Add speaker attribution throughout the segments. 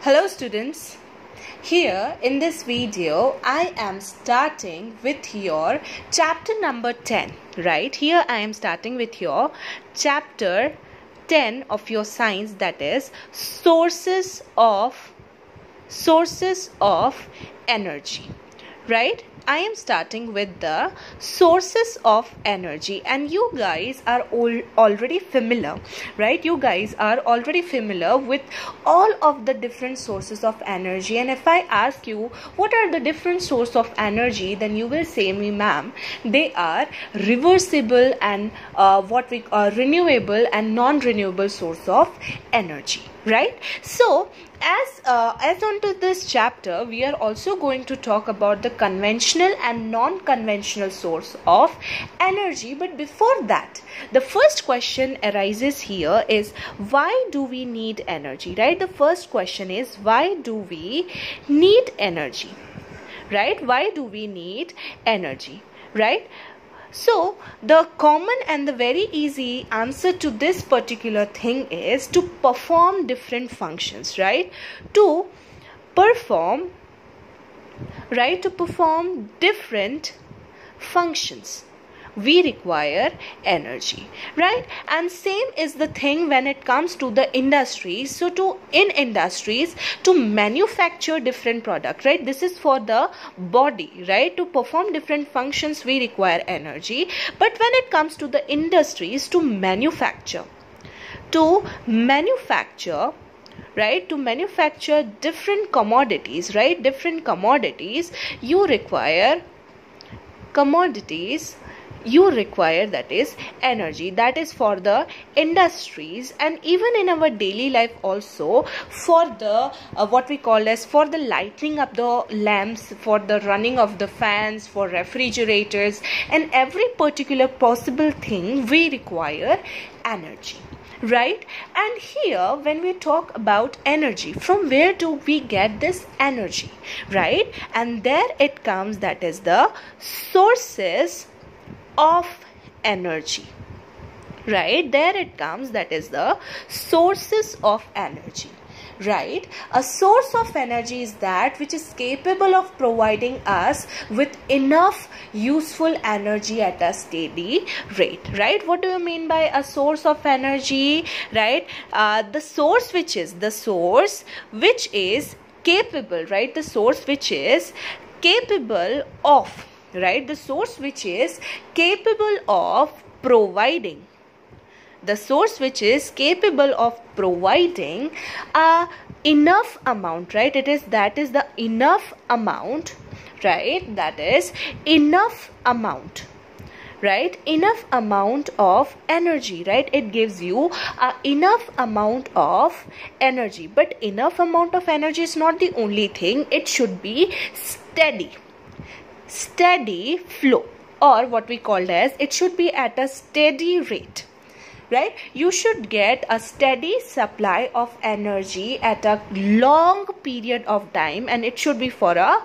Speaker 1: Hello students, here in this video I am starting with your chapter number 10, right? Here I am starting with your chapter 10 of your science, that is sources of energy, right? I am starting with the sources of energy, and you guys are already familiar, right? You guys are already familiar with all of the different sources of energy. And if I ask you what are the different sources of energy, then you will say me, ma'am, they are reversible and renewable and non-renewable source of energy, right? So as onto this chapter, we are also going to talk about the conventional and non-conventional source of energy. But before that, the first question arises here is, why do we need energy, right? The first question is, why do we need energy, right? Why do we need energy, right? So the common and the very easy answer to this particular thing is to perform different functions, right? To perform different functions, we require energy, right? And same is the thing when it comes to the industries. So in industries, to manufacture different products, right? This is for the body, right? To perform different functions, we require energy. But when it comes to the industries, to manufacture right, to manufacture different commodities, right? Different commodities, you require that is energy. That is for the industries. And even in our daily life also, for the what we call as for the lighting up the lamps, for the running of the fans, for refrigerators, and every particular possible thing, we require energy, right? And here when we talk about energy, from where do we get this energy, right? And there it comes, that is the sources of energy, right? There it comes, that is the sources of energy, right? A source of energy is that which is capable of providing us with enough useful energy at a steady rate, right? What do you mean by a source of energy, right? The source which is capable, right? The source which is capable of, right? The source which is capable of providing, enough amount, right? That is the enough amount, right? That is enough amount, right? Enough amount of energy, right? It gives you enough amount of energy. But enough amount of energy is not the only thing. It should be steady flow, or what we called as, it should be at a steady rate, right? You should get a steady supply of energy at a long period of time, and it should be for a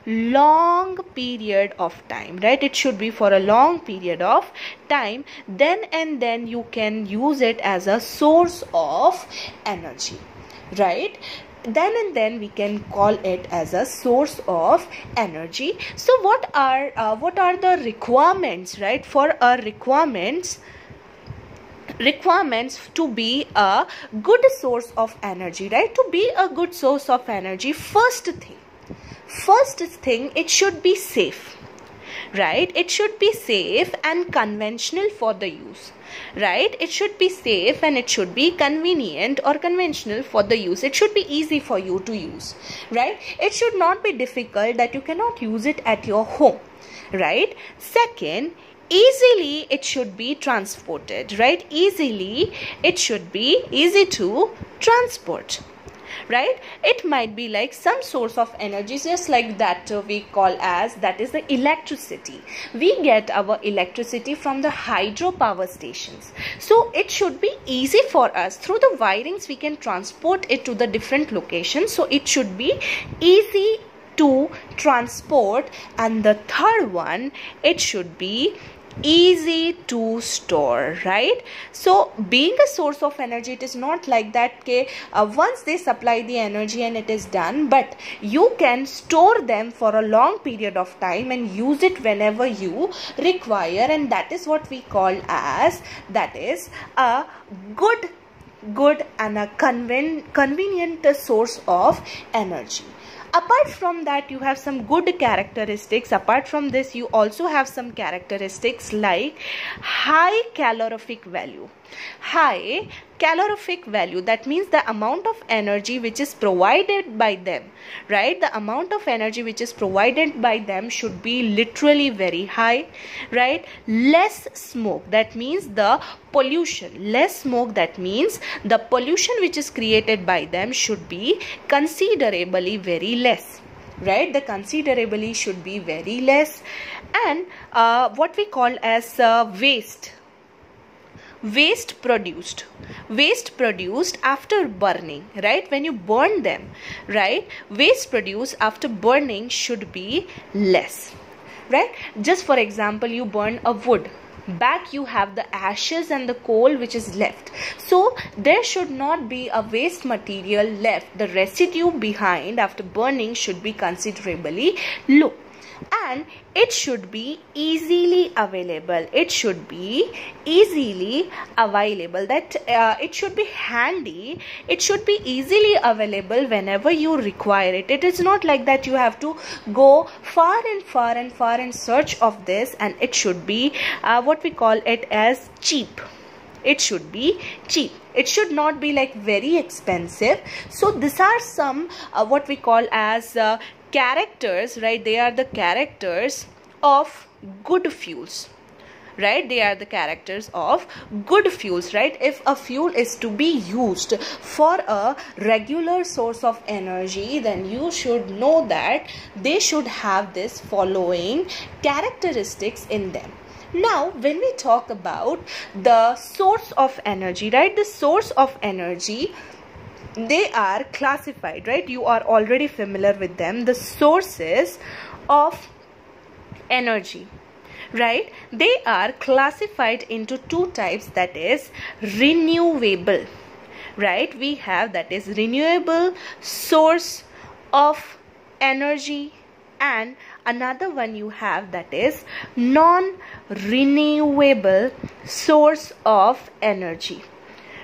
Speaker 1: long period of time, right? It should be for a long period of time. Then you can use it as a source of energy, right? Then we can call it as a source of energy. So what are the requirements, right? For our requirements to be a good source of energy, right? To be a good source of energy, first thing, it should be safe, right? It should be safe and conventional for the use, right? It should be safe and it should be convenient or conventional for the use. It should be easy for you to use, right? It should not be difficult that you cannot use it at your home, right? Second, easily it should be transported, right? It should be easy to transport, right? It might be like some source of energy, just like that we call as, that is the electricity. We get our electricity from the hydropower stations. So it should be easy for us. Through the wirings we can transport it to the different locations. So it should be easy to transport. And the third one, it should be easy to store, right? So being a source of energy, it is not like that okay, once they supply the energy and it is done, but you can store them for a long period of time and use it whenever you require, and that is what we call as, that is a good and a convenient source of energy. Apart from that, you have some good characteristics. Apart from this, you also have some characteristics like high calorific value. High calorific value, that means the amount of energy which is provided by them, right? The amount of energy which is provided by them should be literally very high, right? Less smoke, that means the pollution. Less smoke, that means the pollution which is created by them should be considerably very less, right? The considerably should be very less. And what we call as waste produced after burning, right? When you burn them, right, waste produced after burning should be less, right? Just for example, you burn a wood, back you have the ashes and the coal which is left, so there should not be a waste material left. The residue behind after burning should be considerably low, and it should be easily available. It should be easily available, that it should be handy. It should be easily available whenever you require it. It is not like that you have to go far in search of this, and it should be what we call it as cheap. It should be cheap. It should not be like very expensive. So these are some what we call as characters, right? They are the characters of good fuels, right? They are the characters of good fuels, right? If a fuel is to be used for a regular source of energy, then you should know that they should have this following characteristics in them. Now, when we talk about the source of energy, right? The source of energy, they are classified, right? You are already familiar with them. The sources of energy, right? They are classified into two types, that is renewable, right? We have that is renewable source of energy, and another one you have that is non-renewable source of energy,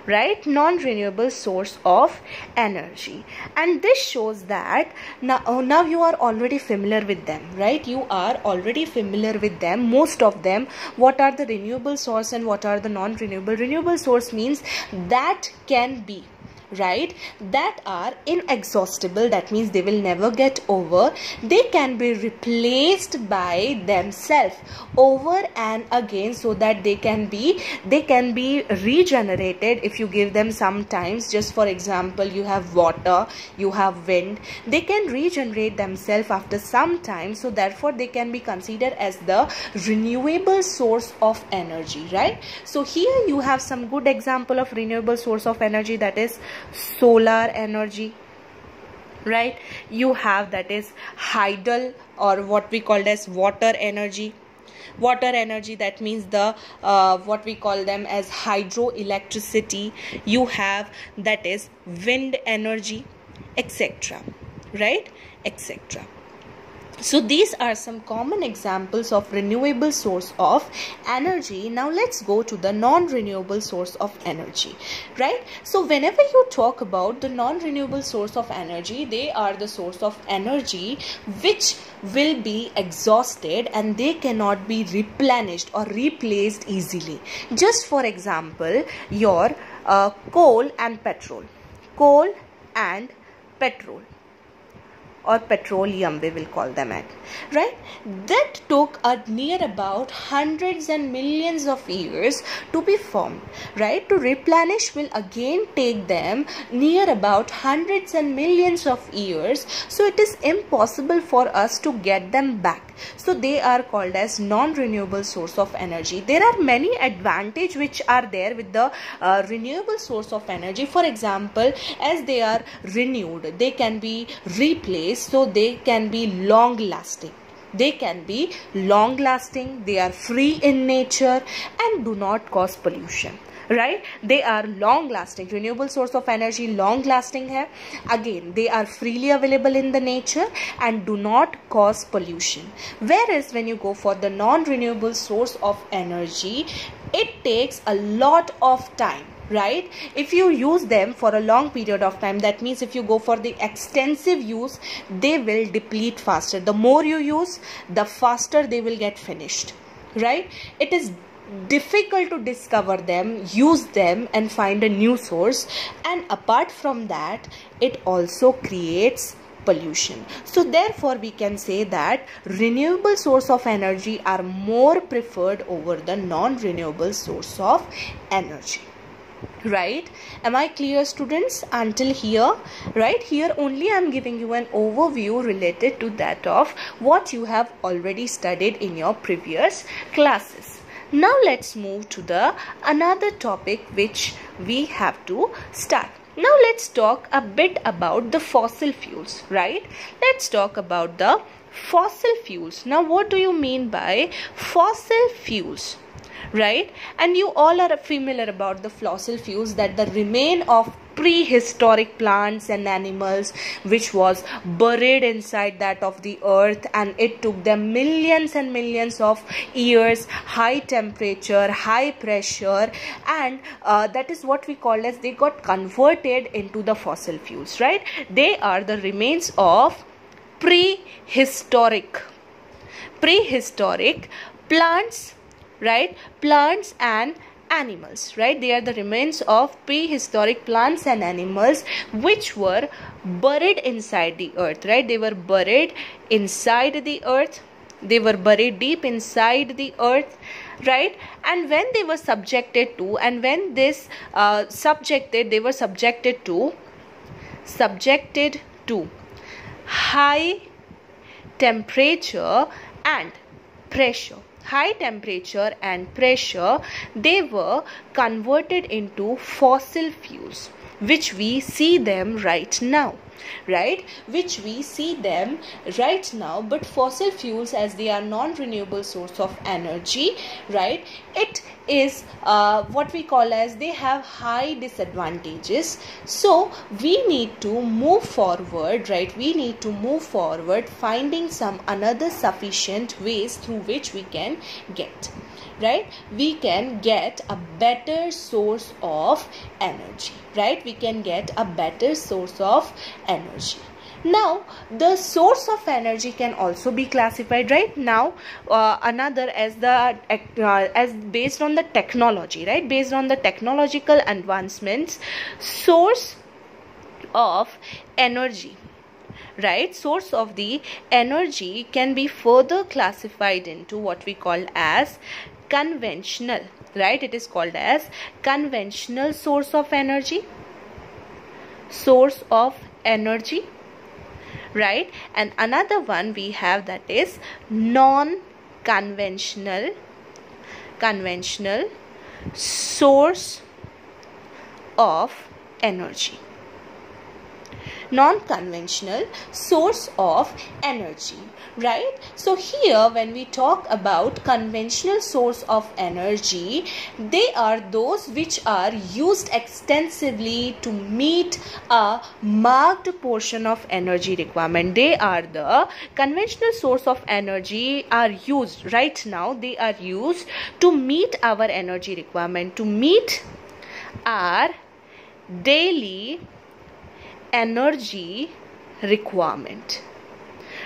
Speaker 1: right? Non-renewable source of energy. And this shows that now you are already familiar with them, right? You are already familiar with them, most of them. What are the renewable source and what are the non-renewable? Renewable source means that can be, right, that are inexhaustible, that means they will never get over. They can be replaced by themselves over and again, so that they can be regenerated if you give them some times. Just for example, you have water, you have wind, they can regenerate themselves after some time, so therefore they can be considered as the renewable source of energy, right? So here you have some good example of renewable source of energy, that is solar energy, right? You have that is hydel, or what we call as water energy. Water energy, that means the what we call them as hydroelectricity. You have that is wind energy, etc., right, etc. So these are some common examples of renewable source of energy. Now let's go to the non-renewable source of energy, right? So whenever you talk about the non-renewable source of energy, they are the source of energy which will be exhausted and they cannot be replenished or replaced easily. Just for example, your coal and petrol, or petroleum we will call them at, right? That took a near about hundreds and millions of years to be formed, right? To replenish will again take them near about hundreds and millions of years, so it is impossible for us to get them back. So they are called as non-renewable source of energy. There are many advantages which are there with the renewable source of energy. For example, as they are renewed, they can be replaced, so they can be long lasting, They can be long lasting, they are free in nature and do not cause pollution, right? They are long lasting. Renewable source of energy long lasting hai. Again, they are freely available in the nature and do not cause pollution. Whereas when you go for the non-renewable source of energy, it takes a lot of time, right? If you use them for a long period of time, that means if you go for the extensive use, they will deplete faster. The more you use, the faster they will get finished, right? It is difficult to discover them, use them and find a new source, and apart from that, it also creates pollution. So therefore we can say that renewable source of energy are more preferred over the non-renewable source of energy, right? Am I clear, students, until here? Right here only I am giving you an overview related to that of what you have already studied in your previous classes. Now let's move to the another topic which we have to start. Now let's talk a bit about the fossil fuels, right? Let's talk about the fossil fuels. Now what do you mean by fossil fuels, right? And you all are familiar about the fossil fuels, that the remain of prehistoric plants and animals which was buried inside that of the earth, and it took them millions and millions of years, high temperature, high pressure, and that is what we call as they got converted into the fossil fuels, right? They are the remains of prehistoric plants, right? Plants and animals, right? They are the remains of prehistoric plants and animals which were buried inside the earth, right? They were buried inside the earth, they were buried deep inside the earth, right? And when they were subjected to, and when this they were subjected to high temperature and pressure, they were converted into fossil fuels, which we see them right now, right? But fossil fuels, as they are non-renewable source of energy, right, it is what we call as they have high disadvantages. So we need to move forward, right? Finding some another sufficient ways through which we can get, right? We can get a better source of energy, right? Now the source of energy can also be classified, right? Now another as based on the technology, right? Based on the technological advancements, source of energy, right? Source of the energy can be further classified into what we call as conventional, right? It is called as conventional source of energy, right? And another one we have, that is non-conventional source of energy. Non-conventional source of energy, right? So here when we talk about conventional source of energy, they are those which are used extensively to meet a marked portion of energy requirement. They are the conventional source of energy are used right now. They are used to meet our energy requirement, to meet our daily energy requirement,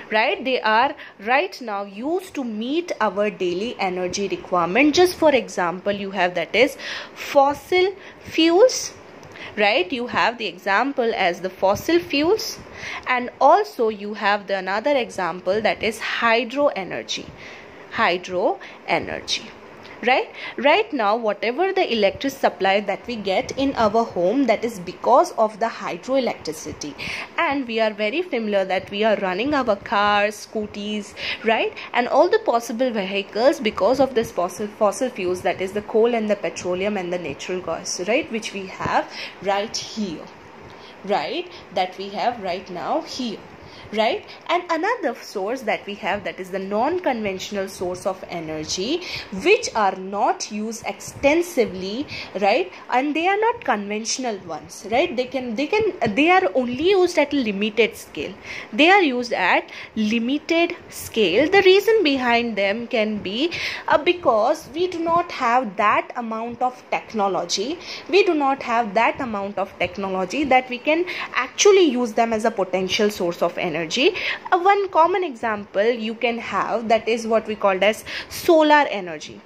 Speaker 1: right? They are right now used to meet our daily energy requirement. Just for example, you have that is fossil fuels, right? You have the example as the fossil fuels, and also you have the another example, that is hydro energy, right? Now whatever the electric supply that we get in our home, that is because of the hydroelectricity, and we are very familiar that we are running our cars, scooters, right, and all the possible vehicles because of this fossil fuels, that is the coal and the petroleum and the natural gas, right, which we have right here, right, that we have right now here. right? And another source that we have, that is the non-conventional source of energy, which are not used extensively, right? And they are not conventional ones, right? They are only used at a limited scale. They are used at limited scale. The reason behind them can be because we do not have that amount of technology. We do not have that amount of technology that we can actually use them as a potential source of energy. One common example you can have, that is what we called as solar energy,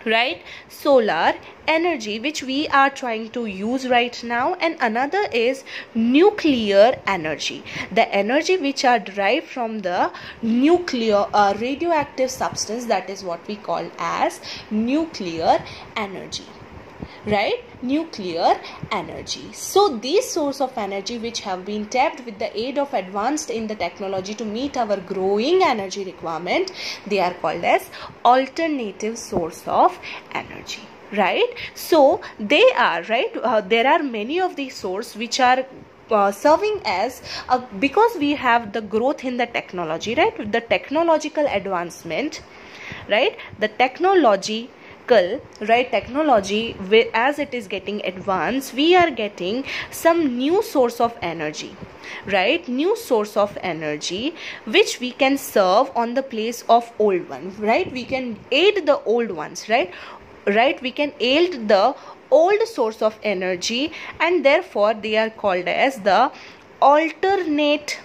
Speaker 1: right? Solar energy, which we are trying to use right now. And another is nuclear energy, the energy which are derived from the nuclear radioactive substance, that is what we call as nuclear energy, right? Nuclear energy. So these source of energy which have been tapped with the aid of advanced in the technology to meet our growing energy requirement, they are called as alternative source of energy, right? So they are, right, there are many of these sources which are serving as because we have the growth in the technology, right? The technological advancement, right? The technology, as it is getting advanced, we are getting some new source of energy, right? New source of energy which we can serve on the place of old one, right? We can aid the old ones, right? We can aid the old source of energy, and therefore they are called as the alternate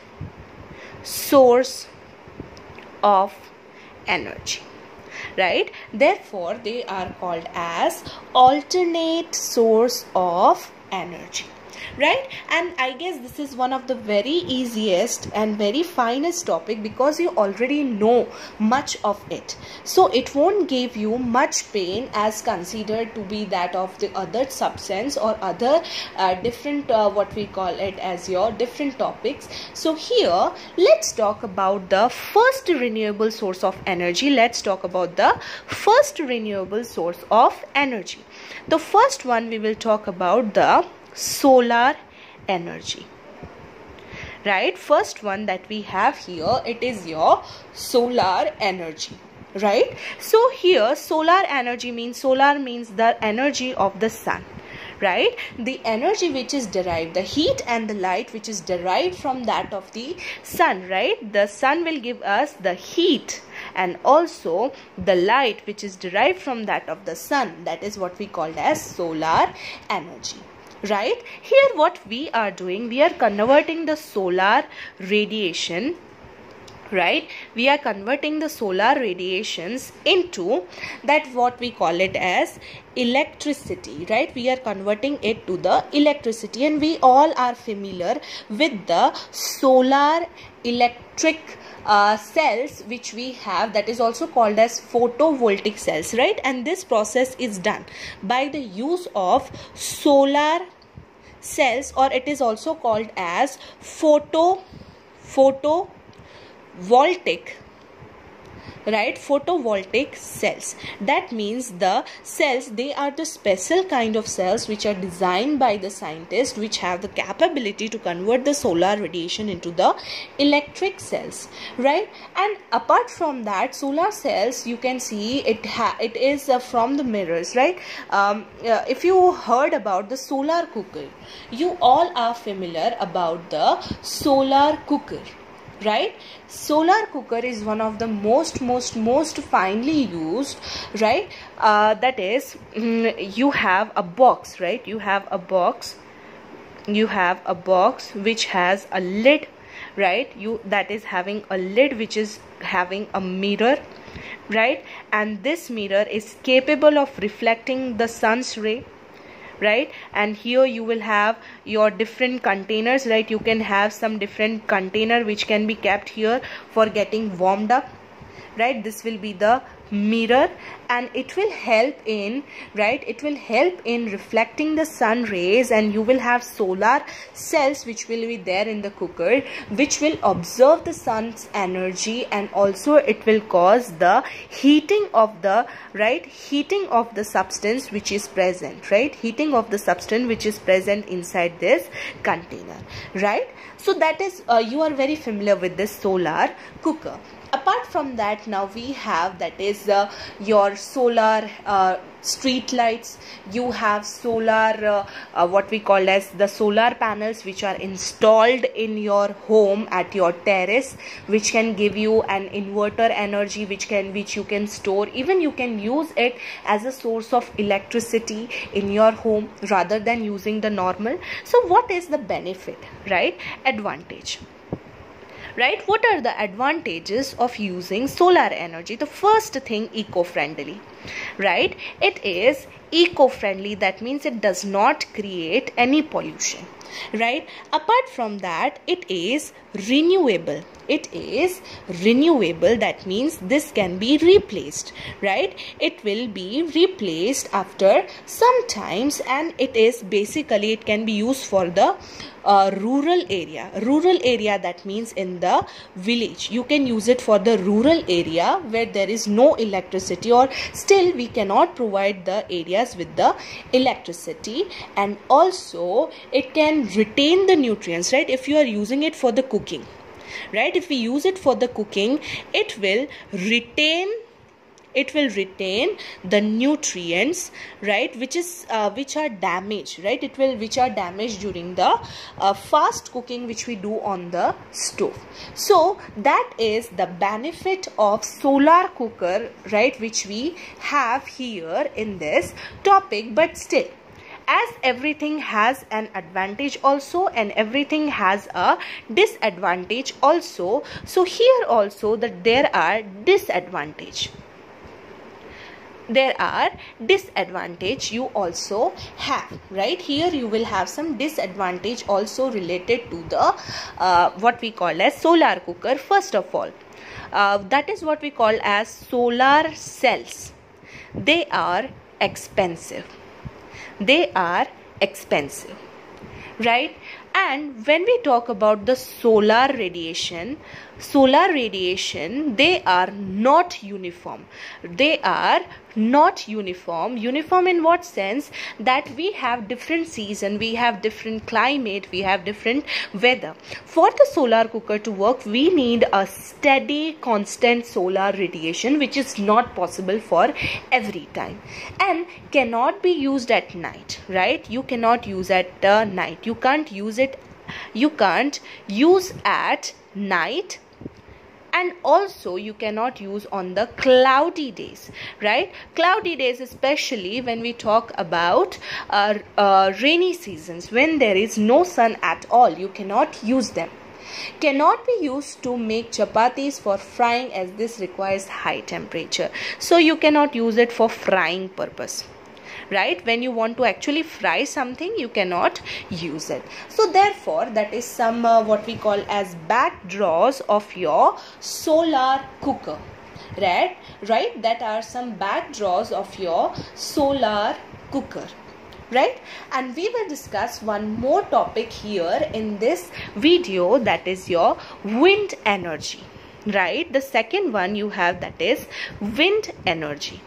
Speaker 1: source of energy, right? Therefore they are called as alternate source of energy, right? And I guess this is one of the very easiest and very finest topic, because you already know much of it, so it won't give you much pain as considered to be that of the other substance or other different what we call it as your different topics. So here let's talk about the first renewable source of energy. Let's talk about the first renewable source of energy. The first one we will talk about the solar energy, right? First one that we have here, it is your solar energy, right? So here solar energy means, solar means the energy of the sun, right? The energy which is derived, the heat and the light which is derived from that of the sun, right? The sun will give us the heat and also the light which is derived from that of the sun. That is what we called as solar energy, right? Here what we are doing, we are converting the solar radiation, right? We are converting the solar radiations into that what we call it as electricity, right? We are converting it to the electricity, and we all are familiar with the solar electric cells which we have, that is also called as photovoltaic cells, right? And this process is done by the use of solar cells, or it is also called as photovoltaic, right? Photovoltaic cells. That means the cells, they are the special kind of cells which are designed by the scientists, which have the capability to convert the solar radiation into the electric cells, right? And apart from that, solar cells, you can see it is from the mirrors, right? If you heard about the solar cooker, you all are familiar about the solar cooker, right? Solar cooker is one of the most finely used, right? That is, you have a box, right? You have a box which has a lid, right? That is having a lid which is having a mirror, right? And this mirror is capable of reflecting the sun's ray, right? And here you will have your different containers, right? You can have some different container which can be kept here for getting warmed up, right? This will be the mirror. and it will help in, right, it will help in reflecting the sun rays, and you will have solar cells which will be there in the cooker, which will absorb the sun's energy, and also it will cause the heating of the, right, heating of the substance which is present, right, heating of the substance which is present inside this container, right. So that is you are very familiar with this solar cooker. Apart from that, now we have, that is your solar street lights. You have solar what we call as the solar panels which are installed in your home at your terrace, which can give you an inverter energy, which you can store. Even you can use it as a source of electricity in your home rather than using the normal. So what is the benefit, right, advantage? Right, what are the advantages of using solar energy? The first thing, eco-friendly, right? It is eco-friendly, that means it does not create any pollution, right? Apart from that, it is renewable. It is renewable, that means this can be replaced, right? It will be replaced after some times, and it is basically, it can be used for the rural area, that means in the village. You can use it for the rural area where there is no electricity, or still we cannot provide the areas with the electricity. And also it can retain the nutrients, right? If you are using it for the cooking, right, if we use it for the cooking, it will retain the nutrients, right, which are damaged, right, which are damaged during the fast cooking which we do on the stove. So that is the benefit of solar cooker, right, which we have here in this topic. But still, as everything has an advantage also, and everything has a disadvantage also, so here also that there are disadvantage you also have, right? Here you will have some disadvantage also related to the what we call as solar cooker. First of all, that is what we call as solar cells. They are expensive, right? And when we talk about the solar radiation, they are not uniform. Uniform in what sense? That we have different season, we have different climate, we have different weather. For the solar cooker to work, we need a steady, constant solar radiation, which is not possible for every time, and cannot be used at night, right? You cannot use at night. You can't use at night, and also you cannot use on the cloudy days, right? Cloudy days, especially when we talk about rainy seasons, when there is no sun at all, you cannot use them. Cannot be used to make chapatis for frying, as this requires high temperature. So you cannot use it for frying purpose, right? When you want to actually fry something, you cannot use it. So therefore, that is some what we call as backdraws of your solar cooker, right? That are some backdraws of your solar cooker, right? And we will discuss one more topic here in this video, that is your wind energy, right? The second one you have, that is wind energy,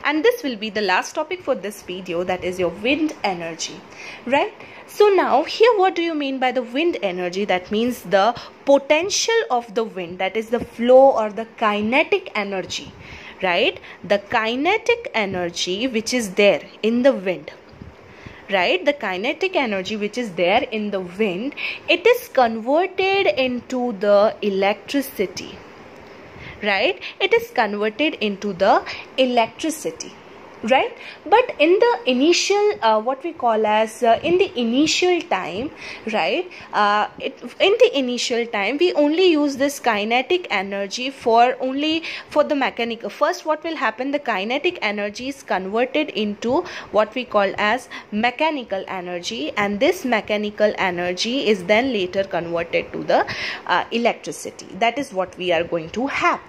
Speaker 1: and this will be the last topic for this video, that is your wind energy, right? So now here, what do you mean by the wind energy? That means the potential of the wind, that is the flow or the kinetic energy, right? The kinetic energy which is there in the wind, right? The kinetic energy which is there in the wind, it is converted into the electricity, right? It is converted into the electricity, right? But in the initial what we call as in the initial time, right, in the initial time we only use this kinetic energy for the mechanical. First, what will happen, the kinetic energy is converted into what we call as mechanical energy, and this mechanical energy is then later converted to the electricity. That is what we are going to have,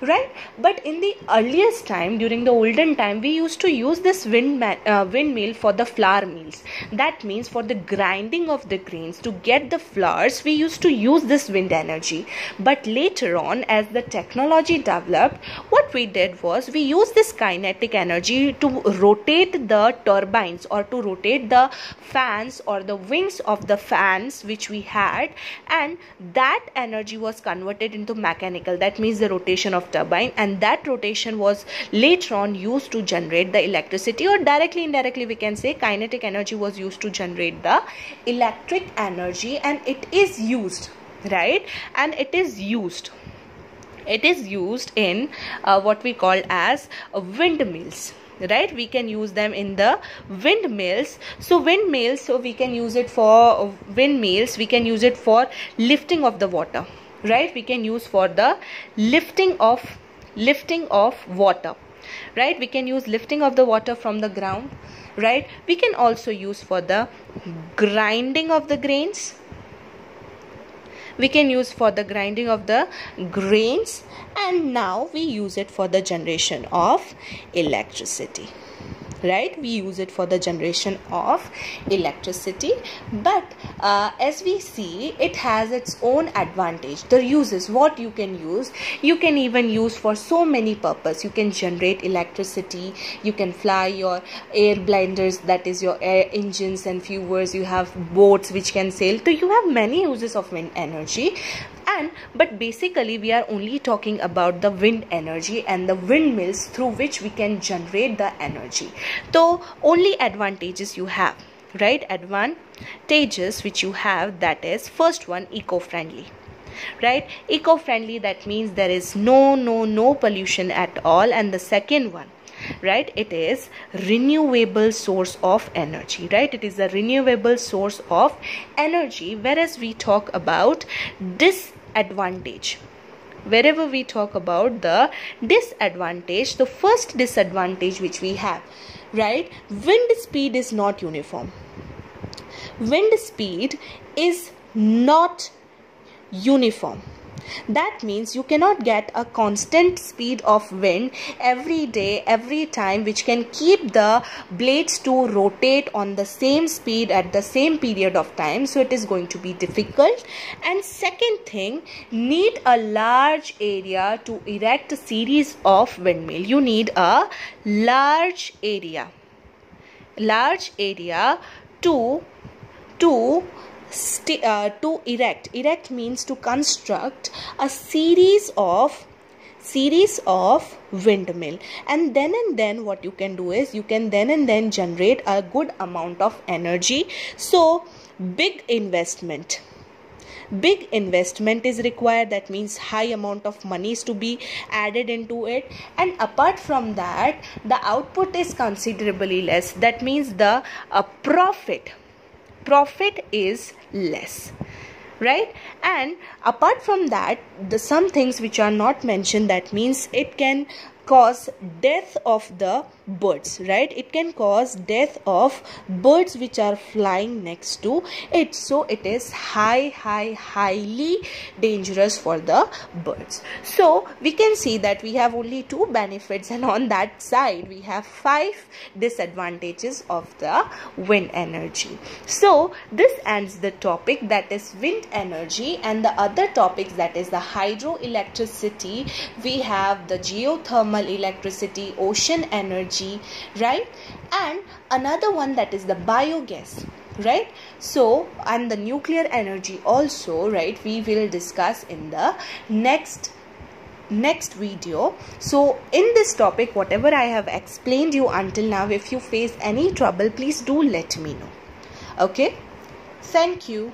Speaker 1: right? But in the earliest time, during the olden time, we used to use this windmill for the flour mills. That means for the grinding of the grains to get the flours, we used to use this wind energy. But later on, as the technology developed, what we did was we used this kinetic energy to rotate the turbines, or to rotate the fans or the wings of the fans which we had, and that energy was converted into mechanical. That means the rotation of turbine, and that rotation was later on used to generate the electricity, or directly indirectly we can say kinetic energy was used to generate the electric energy. And it is used, right? And it is used in what we call as windmills, right? We can use them in the windmills. So windmills, so we can use it for windmills, we can use it for lifting of the water, right? We can use for the lifting of water, right? We can use lifting of the water from the ground, right? We can also use for the grinding of the grains. We can use for the grinding of the grains, and now we use it for the generation of electricity, right? We use it for the generation of electricity. But as we see, it has its own advantage. The uses, what you can use, you can even use for so many purposes. You can generate electricity, you can fly your air blinders, that is your air engines and fuels. You have boats which can sail. So you have many uses of wind energy. But basically we are only talking about the wind energy and the windmills through which we can generate the energy. So only advantages you have, right? Advantages which you have, that is, first one, eco-friendly, right? Eco-friendly, that means there is no pollution at all. And the second one, right, it is renewable source of energy, right? It is a renewable source of energy. Whereas we talk about disadvantage, wherever we talk about the disadvantage, the first disadvantage which we have, right, wind speed is not uniform. Wind speed is not uniform. That means you cannot get a constant speed of wind every day, every time, which can keep the blades to rotate on the same speed at the same period of time. So it is going to be difficult. And second thing, need a large area to erect a series of windmill. You need a large area to erect means to construct a series of windmill. And then what you can do is you can then generate a good amount of energy. So big investment is required. That means high amount of money is to be added into it. And apart from that, the output is considerably less. That means the profit is less, right? And apart from that, some things which are not mentioned, that means it can cause death of the birds, right? It can cause death of birds which are flying next to it. So it is highly dangerous for the birds. So we can see that we have only 2 benefits, and on that side we have 5 disadvantages of the wind energy. So this ends the topic, that is wind energy. And the other topics, that is the hydroelectricity, we have the geothermal electricity, ocean energy, right? And another one, that is the biogas, right? So, and the nuclear energy also, right, we will discuss in the next video. So in this topic, whatever I have explained you until now, if you face any trouble, please do let me know. Okay, thank you.